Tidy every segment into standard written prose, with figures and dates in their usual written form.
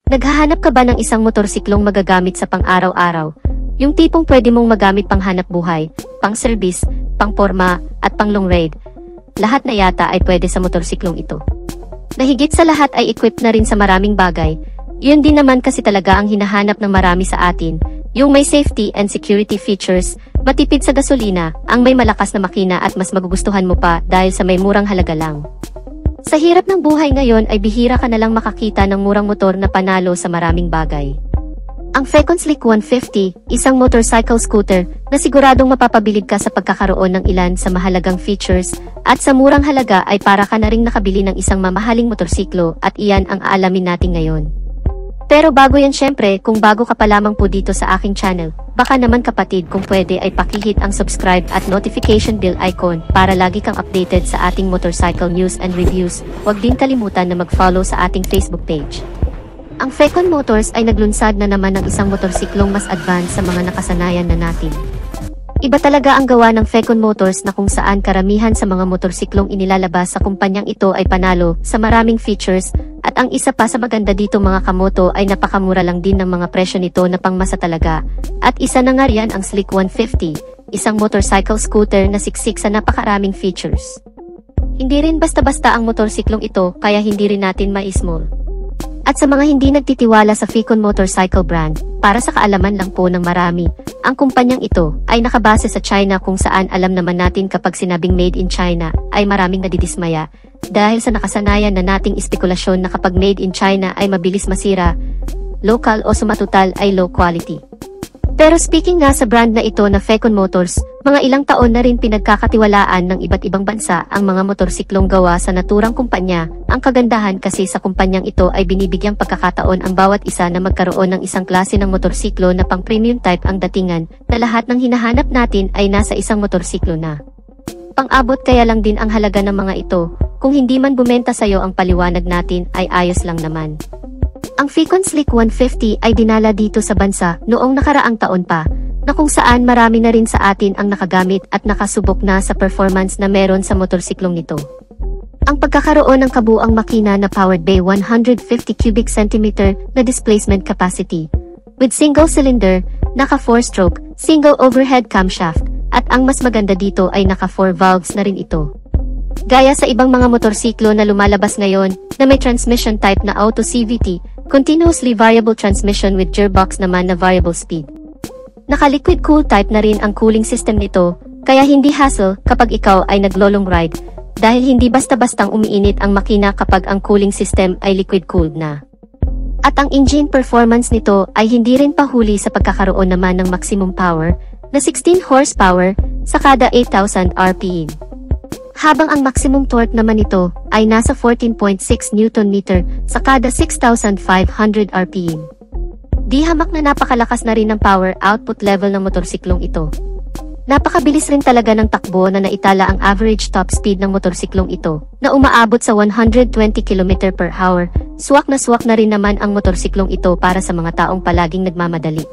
Naghahanap ka ba ng isang motorsiklong magagamit sa pang-araw-araw? Yung tipong pwede mong magamit pang hanap buhay, pang service, pang porma, at pang long ride. Lahat na yata ay pwede sa motorsiklong ito. Nahigit sa lahat ay equipped na rin sa maraming bagay. Yun din naman kasi talaga ang hinahanap ng marami sa atin. Yung may safety and security features, matipid sa gasolina, ang may malakas na makina at mas magugustuhan mo pa dahil sa may murang halaga lang. Sa hirap ng buhay ngayon ay bihira ka na lang makakita ng murang motor na panalo sa maraming bagay. Ang Fecon Slick 150, isang motorcycle scooter na siguradong mapapabilib ka sa pagkakaroon ng ilan sa mahalagang features at sa murang halaga ay para ka na ring nakabili ng isang mamahaling motorsiklo at iyan ang aalamin natin ngayon. Pero bago yan syempre, kung bago ka pa lamang po dito sa aking channel, baka naman kapatid kung pwede ay pakihit ang subscribe at notification bell icon para lagi kang updated sa ating motorcycle news and reviews. Huwag din kalimutan na mag-follow sa ating Facebook page. Ang Fecon Motors ay naglunsad na naman ng isang motorsiklong mas advanced sa mga nakasanayan na natin. Iba talaga ang gawa ng Fecon Motors na kung saan karamihan sa mga motorsiklong inilalabas sa kumpanyang ito ay panalo sa maraming features at ang isa pa sa maganda dito mga kamoto ay napakamura lang din ng mga presyo nito na pangmasa talaga. At isa na nga riyan ang Slick 150, isang motorcycle scooter na siksik sa napakaraming features. Hindi rin basta-basta ang motorsiklong ito kaya hindi rin natin ma-small. At sa mga hindi nagtitiwala sa Fecon Motorcycle brand, para sa kaalaman lang po ng marami, ang kumpanyang ito ay nakabase sa China kung saan alam naman natin kapag sinabing made in China ay maraming nadidismaya dahil sa nakasanayan na nating espekulasyon na kapag made in China ay mabilis masira, local o sumatotal ay low quality. Pero speaking nga sa brand na ito na Fecon Motors, mga ilang taon na rin pinagkakatiwalaan ng iba't ibang bansa ang mga motorsiklong gawa sa naturang kumpanya. Ang kagandahan kasi sa kumpanyang ito ay binibigyang pagkakataon ang bawat isa na magkaroon ng isang klase ng motorsiklo na pang premium type ang datingan, na lahat ng hinahanap natin ay nasa isang motorsiklo na. Pang-abot kaya lang din ang halaga ng mga ito, kung hindi man bumenta sa'yo ang paliwanag natin ay ayos lang naman. Ang Fecon Slick 150 ay dinala dito sa bansa noong nakaraang taon pa, na kung saan marami na rin sa atin ang nakagamit at nakasubok na sa performance na meron sa motorsiklong nito. Ang pagkakaroon ng kabuang makina na powered by 150 cubic centimeter na displacement capacity, with single cylinder, naka 4-stroke, single overhead camshaft, at ang mas maganda dito ay naka 4 valves na rin ito. Gaya sa ibang mga motorsiklo na lumalabas ngayon, na may transmission type na auto CVT, continuously variable transmission with gearbox naman na variable speed. Naka-liquid cool type na rin ang cooling system nito, kaya hindi hassle kapag ikaw ay naglo-long ride, dahil hindi basta-bastang umiinit ang makina kapag ang cooling system ay liquid-cooled na. At ang engine performance nito ay hindi rin pahuli sa pagkakaroon naman ng maximum power, na 16 horsepower, sa kada 8,000 RPM. Habang ang maximum torque naman nito ay nasa 14.6 Nm sa kada 6,500 RPM. Di hamak na napakalakas na rin ang power output level ng motorsiklong ito. Napakabilis rin talaga ng takbo na naitala ang average top speed ng motorsiklong ito na umaabot sa 120 km/h. Suwak na rin naman ang motorsiklong ito para sa mga taong palaging nagmamadali.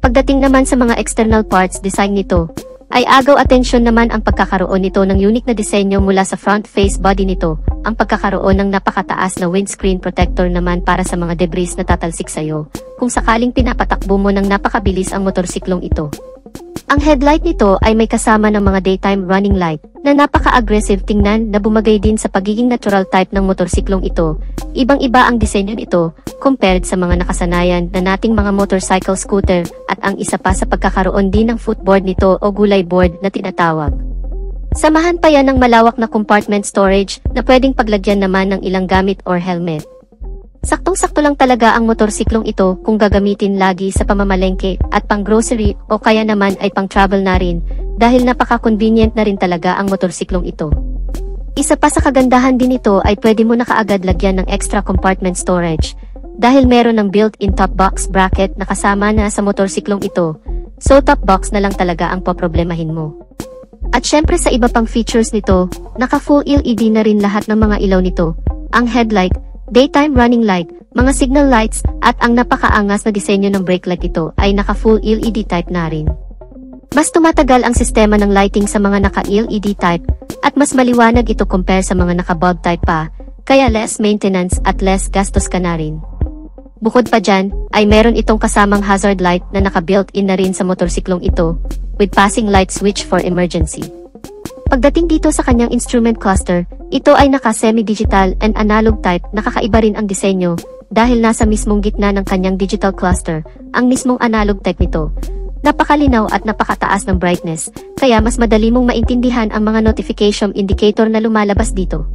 Pagdating naman sa mga external parts design nito, ay agaw atensyon naman ang pagkakaroon nito ng unique na disenyo mula sa front face body nito, ang pagkakaroon ng napakataas na windscreen protector naman para sa mga debris na tatalsik sa'yo, kung sakaling pinapatakbo mo ng napakabilis ang motorsiklong ito. Ang headlight nito ay may kasama ng mga daytime running light, na napaka-aggressive tingnan na bumagay din sa pagiging natural type ng motorsiklong ito. Ibang-iba ang disenyo nito, compared sa mga nakasanayan na nating mga motorcycle scooter, at ang isa pa sa pagkakaroon din ng footboard nito o gulay board na tinatawag. Samahan pa yan ng malawak na compartment storage na pwedeng paglagyan naman ng ilang gamit or helmet. Saktong-sakto lang talaga ang motorsiklong ito kung gagamitin lagi sa pamamalengke at pang-grocery o kaya naman ay pang-travel na rin, dahil napaka-convenient na rin talaga ang motorsiklong ito. Isa pa sa kagandahan din ito ay pwede mo na kaagad lagyan ng extra compartment storage, dahil meron ng built-in top box bracket na kasama na sa motorsiklong ito, so top box na lang talaga ang poproblemahin mo. At syempre sa iba pang features nito, naka full LED na rin lahat ng mga ilaw nito, ang headlight, daytime running light, mga signal lights, at ang napakaangas na disenyo ng brake light ito ay naka full LED type na rin. Mas tumatagal ang sistema ng lighting sa mga naka-LED type, at mas maliwanag ito compare sa mga naka-bulb type pa, kaya less maintenance at less gastos ka na rin. Bukod pa dyan, ay meron itong kasamang hazard light na naka-built-in na rin sa motorsiklong ito, with passing light switch for emergency. Pagdating dito sa kanyang instrument cluster, ito ay naka-semi-digital and analog type. Nakakaiba rin ang disenyo, dahil nasa mismong gitna ng kanyang digital cluster, ang mismong analog type nito. Napakalinaw at napakataas ng brightness, kaya mas madali mong maintindihan ang mga notification indicator na lumalabas dito.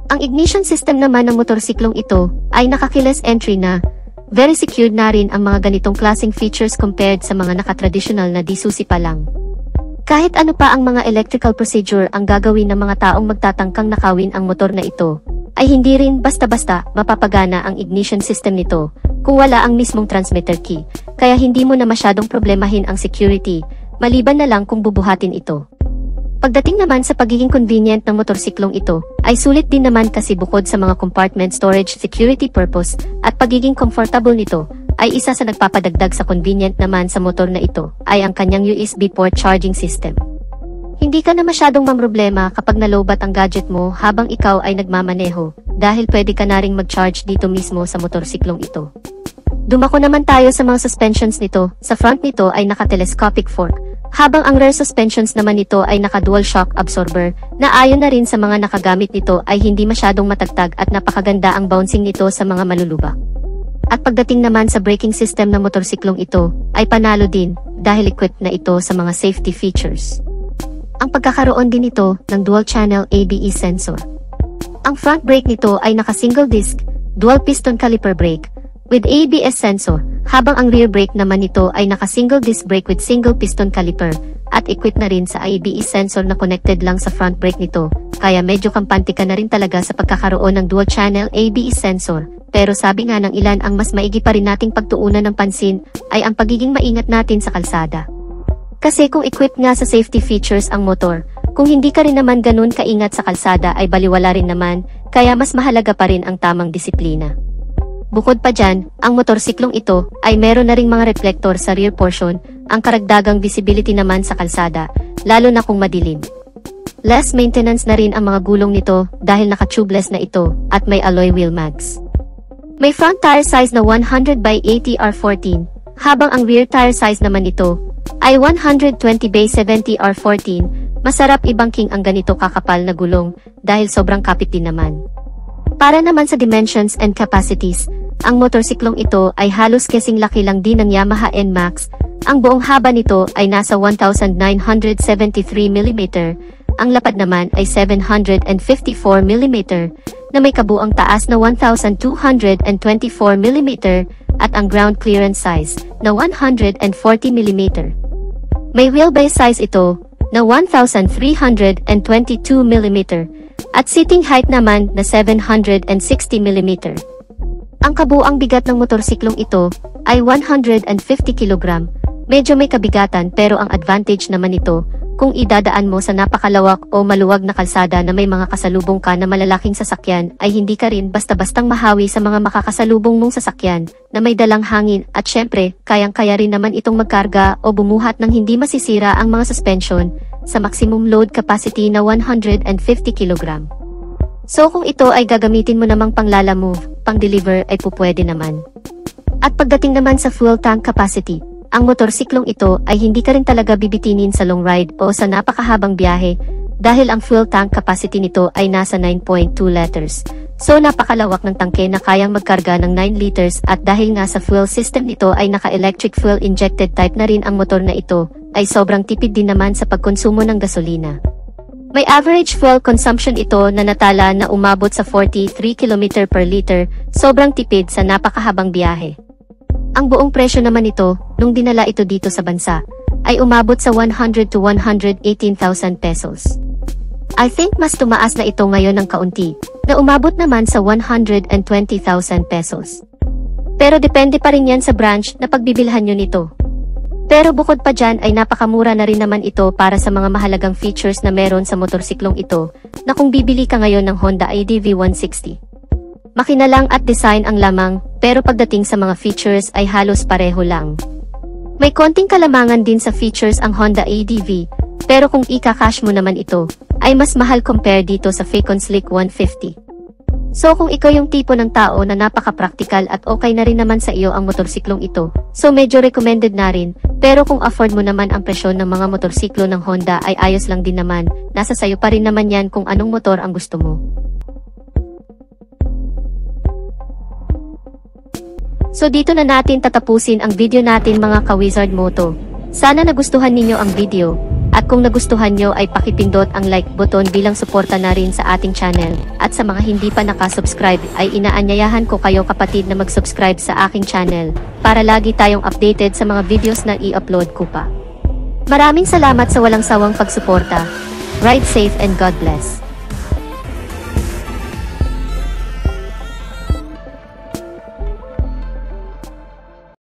Ang ignition system naman ng motorsiklong ito ay naka-keyless entry na. Very secured na rin ang mga ganitong klaseng features compared sa mga naka-traditional na disusi pa lang. Kahit ano pa ang mga electrical procedure ang gagawin ng mga taong magtatangkang nakawin ang motor na ito, ay hindi rin basta-basta mapapagana ang ignition system nito kung wala ang mismong transmitter key, kaya hindi mo na masyadong problemahin ang security, maliban na lang kung bubuhatin ito. Pagdating naman sa pagiging convenient ng motorsiklong ito, ay sulit din naman kasi bukod sa mga compartment storage security purpose at pagiging comfortable nito, ay isa sa nagpapadagdag sa convenient naman sa motor na ito, ay ang kanyang USB port charging system. Hindi ka na masyadong mamroblema kapag nalobat ang gadget mo habang ikaw ay nagmamaneho, dahil pwede ka na ring mag-charge dito mismo sa motorsiklong ito. Dumako naman tayo sa mga suspensions nito. Sa front nito ay naka-telescopic fork, habang ang rear suspensions naman nito ay naka-dual shock absorber, na ayon na rin sa mga nakagamit nito ay hindi masyadong matagtag at napakaganda ang bouncing nito sa mga malulubak. At pagdating naman sa braking system ng motorsiklong ito, ay panalo din, dahil equipped na ito sa mga safety features. Ang pagkakaroon din ito ng dual-channel ABS sensor. Ang front brake nito ay naka-single disc, dual-piston caliper brake, with ABS sensor, habang ang rear brake naman nito ay naka-single disc brake with single piston caliper, at equipped na rin sa ABS sensor na connected lang sa front brake nito, kaya medyo kampante ka na rin talaga sa pagkakaroon ng dual-channel ABS sensor. Pero sabi nga ng ilan, ang mas maigi pa rin nating pagtuunan ng pansin, ay ang pagiging maingat natin sa kalsada. Kasi kung equipped nga sa safety features ang motor, kung hindi ka rin naman ganun kaingat sa kalsada ay baliwala rin naman, kaya mas mahalaga pa rin ang tamang disiplina. Bukod pa dyan, ang motorsiklong ito ay meron na ring mga reflector sa rear portion, ang karagdagang visibility naman sa kalsada, lalo na kung madilim. Less maintenance na rin ang mga gulong nito dahil naka-tubeless na ito at may alloy wheel mags. May front tire size na 100 by 80 R14, habang ang rear tire size naman nito ay 120 by 70 R14. Masarap ibangking ang ganito kakapal na gulong dahil sobrang kapit din naman. Para naman sa dimensions and capacities, ang motorsiklong ito ay halos kasing laki lang din ng Yamaha NMAX. Ang buong haba nito ay nasa 1,973 mm, ang lapad naman ay 754 mm, na may kabuang taas na 1,224 mm, at ang ground clearance size na 140 mm. May wheelbase size ito na 1,322 mm, at sitting height naman na 760 mm. Ang kabuang bigat ng motorsiklong ito ay 150 kg. Medyo may kabigatan pero ang advantage naman ito, kung idadaan mo sa napakalawak o maluwag na kalsada na may mga kasalubong ka na malalaking sasakyan, ay hindi ka rin basta-bastang mahawi sa mga makakasalubong mong sasakyan na may dalang hangin, at syempre, kayang-kaya rin naman itong magkarga o bumuhat ng hindi masisira ang mga suspension sa maximum load capacity na 150 kg. So kung ito ay gagamitin mo namang pang-lala-move, pang-deliver ay pupwede naman. At pagdating naman sa fuel tank capacity, ang motorsiklong ito ay hindi ka rin talaga bibitinin sa long ride o sa napakahabang biyahe, dahil ang fuel tank capacity nito ay nasa 9.2 liters. So napakalawak ng tangke na kayang magkarga ng 9 liters, at dahil nga sa fuel system nito ay naka-electric fuel injected type na rin ang motor na ito, ay sobrang tipid din naman sa pagkonsumo ng gasolina. May average fuel consumption ito na natala na umabot sa 43 km per liter, sobrang tipid sa napakahabang biyahe. Ang buong presyo naman nito, nung dinala ito dito sa bansa, ay umabot sa 100 to 118,000 pesos. I think mas tumaas na ito ngayon ng kaunti, na umabot naman sa 120,000 pesos. Pero depende pa rin yan sa branch na pagbibilhan nyo nito. Pero bukod pa dyan ay napakamura na rin naman ito para sa mga mahalagang features na meron sa motorsiklong ito, na kung bibili ka ngayon ng Honda ADV 160. Makina lang at design ang lamang, pero pagdating sa mga features ay halos pareho lang. May konting kalamangan din sa features ang Honda ADV, pero kung ika-cash mo naman ito, ay mas mahal compare dito sa Facon Slick 150. So kung ikaw yung tipo ng tao na napaka-practical at okay na rin naman sa iyo ang motorsiklong ito, so medyo recommended na rin. Pero kung afford mo naman ang presyon ng mga motorsiklo ng Honda ay ayos lang din naman, nasa sayo pa rin naman yan kung anong motor ang gusto mo. So dito na natin tatapusin ang video natin mga ka-Wizard Moto. Sana nagustuhan ninyo ang video. At kung nagustuhan nyo ay pakipindot ang like button bilang suporta na rin sa ating channel. At sa mga hindi pa nakasubscribe ay inaanyayahan ko kayo kapatid na mag-subscribe sa aking channel para lagi tayong updated sa mga videos na i-upload ko pa. Maraming salamat sa walang sawang pagsuporta. Ride safe and God bless.